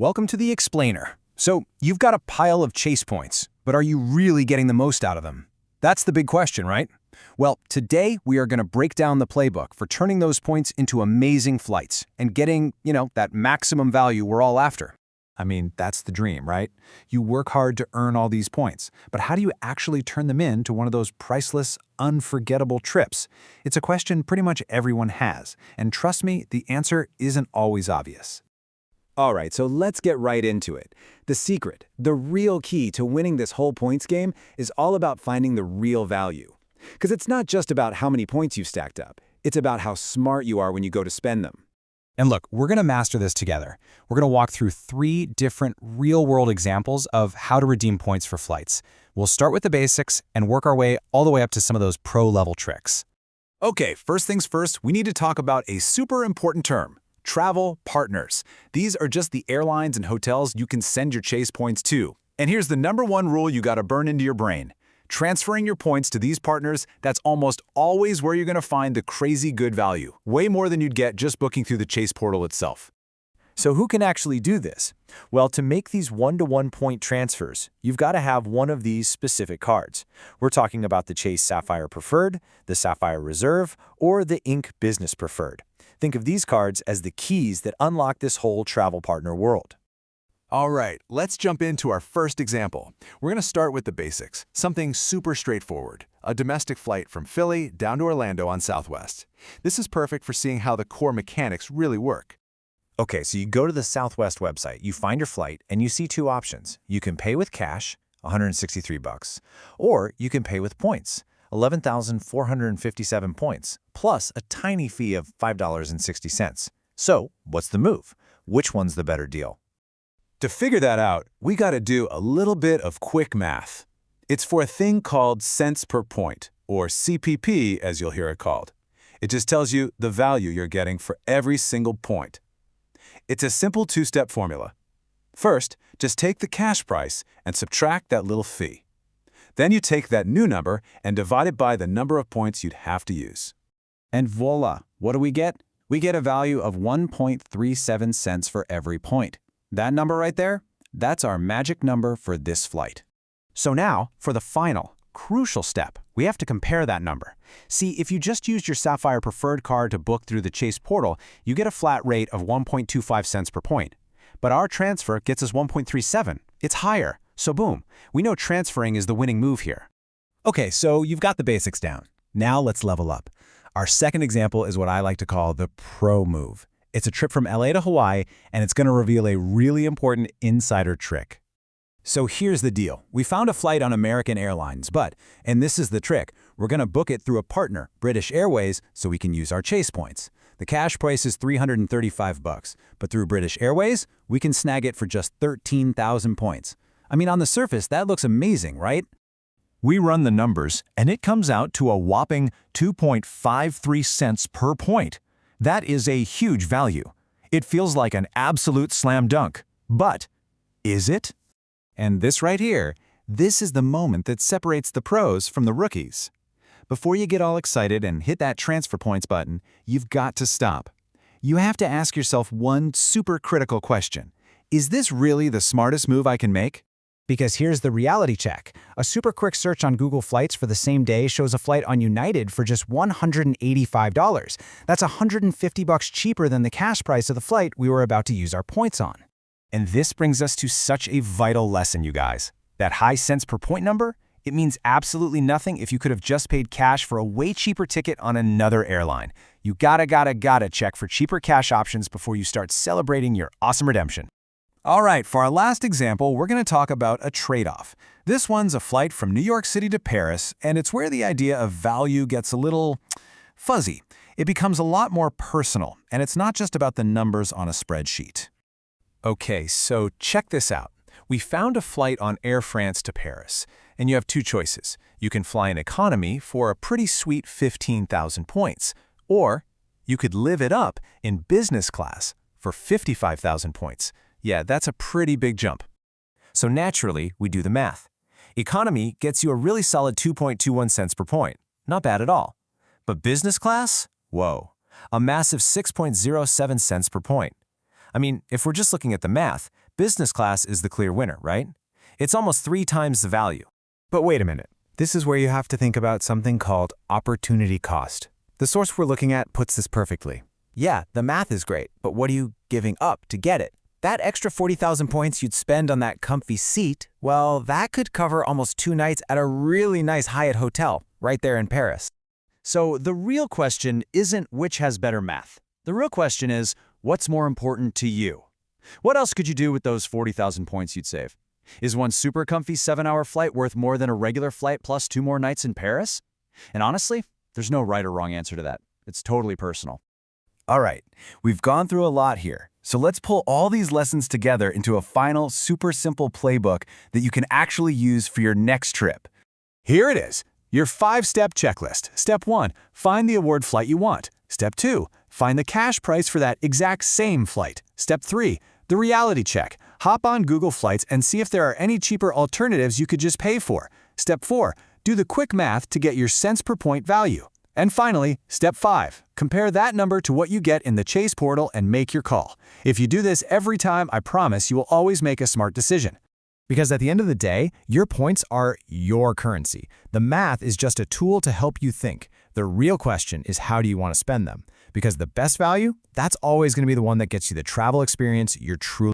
Welcome to the Explainer. So, you've got a pile of chase points, but are you really getting the most out of them? That's the big question, right? Well, today we are going to break down the playbook for turning those points into amazing flights and getting, that maximum value we're all after. I mean, that's the dream, right? You work hard to earn all these points, but how do you actually turn them into one of those priceless, unforgettable trips? It's a question pretty much everyone has, and trust me, the answer isn't always obvious. All right, so let's get right into it. The secret, the real key to winning this whole points game is all about finding the real value. Because it's not just about how many points you've stacked up, it's about how smart you are when you go to spend them. And look, we're going to master this together. We're going to walk through 3 different real-world examples of how to redeem points for flights. We'll start with the basics and work our way all the way up to some of those pro-level tricks. Okay, first things first, we need to talk about a super important term: travel partners. These are just the airlines and hotels you can send your chase points to. And here's the #1 rule you gotta burn into your brain. Transferring your points to these partners, that's almost always where you're gonna find the crazy good value, way more than you'd get just booking through the Chase portal itself. So who can actually do this? Well, to make these one-to-one point transfers, you've got to have one of these specific cards. We're talking about the Chase Sapphire Preferred, the Sapphire Reserve, or the Ink Business Preferred. Think of these cards as the keys that unlock this whole travel partner world. All right, let's jump into our first example. We're gonna start with the basics, something super straightforward: a domestic flight from Philly down to Orlando on Southwest. This is perfect for seeing how the core mechanics really work. Okay, so you go to the Southwest website, you find your flight, and you see 2 options. You can pay with cash, $163, or you can pay with points, 11,457 points, plus a tiny fee of $5.60. So, what's the move? Which one's the better deal? To figure that out, we gotta do a little bit of quick math. It's for a thing called cents per point, or CPP as you'll hear it called. It just tells you the value you're getting for every single point. It's a simple 2-step formula. First, just take the cash price and subtract that little fee. Then you take that new number and divide it by the number of points you'd have to use. And voila, what do we get? We get a value of 1.37 cents for every point. That number right there, that's our magic number for this flight. So now, for the final, crucial step, we have to compare that number. See, if you just used your Sapphire Preferred card to book through the Chase portal, you get a flat rate of 1.25 cents per point. But our transfer gets us 1.37. It's higher. So boom, we know transferring is the winning move here. Okay, so you've got the basics down. Now let's level up. Our second example is what I like to call the pro move. It's a trip from LA to Hawaii, and it's going to reveal a really important insider trick. So here's the deal. We found a flight on American Airlines, but, and this is the trick, we're going to book it through a partner, British Airways, so we can use our chase points. The cash price is $335, but through British Airways, we can snag it for just 13,000 points. I mean, on the surface, that looks amazing, right? We run the numbers, and it comes out to a whopping 2.53 cents per point. That is a huge value. It feels like an absolute slam dunk. But is it? And this right here, this is the moment that separates the pros from the rookies. Before you get all excited and hit that transfer points button, you've got to stop. You have to ask yourself one super critical question. Is this really the smartest move I can make? Because here's the reality check. A super quick search on Google Flights for the same day shows a flight on United for just $185. That's $150 cheaper than the cash price of the flight we were about to use our points on. And this brings us to such a vital lesson, you guys. That high cents per point number, it means absolutely nothing if you could have just paid cash for a way cheaper ticket on another airline. You gotta check for cheaper cash options before you start celebrating your awesome redemption. All right, for our last example, we're going to talk about a trade-off. This one's a flight from New York City to Paris, and it's where the idea of value gets a little fuzzy. It becomes a lot more personal, and it's not just about the numbers on a spreadsheet. Okay, so check this out. We found a flight on Air France to Paris, and you have 2 choices. You can fly in economy for a pretty sweet 15,000 points, or you could live it up in business class for 55,000 points. Yeah, that's a pretty big jump. So naturally, we do the math. Economy gets you a really solid 2.21 cents per point. Not bad at all. But business class? Whoa. A massive 6.07 cents per point. I mean, if we're just looking at the math, business class is the clear winner, right? It's almost 3 times the value. But wait a minute. This is where you have to think about something called opportunity cost. The source we're looking at puts this perfectly. Yeah, the math is great, but what are you giving up to get it? That extra 40,000 points you'd spend on that comfy seat, well, that could cover almost 2 nights at a really nice Hyatt hotel right there in Paris. So the real question isn't which has better math. The real question is, what's more important to you? What else could you do with those 40,000 points you'd save? Is one super comfy 7-hour flight worth more than a regular flight plus 2 more nights in Paris? And honestly, there's no right or wrong answer to that. It's totally personal. All right, we've gone through a lot here, so let's pull all these lessons together into a final, super simple playbook that you can actually use for your next trip. Here it is, your 5-step checklist. Step 1, find the award flight you want. Step 2, find the cash price for that exact same flight. Step 3, the reality check. Hop on Google Flights and see if there are any cheaper alternatives you could just pay for. Step 4, do the quick math to get your cents per point value. And finally, step 5, compare that number to what you get in the Chase portal and make your call. If you do this every time, I promise you will always make a smart decision. Because at the end of the day, your points are your currency. The math is just a tool to help you think. The real question is, how do you want to spend them? Because the best value, that's always going to be the one that gets you the travel experience you're truly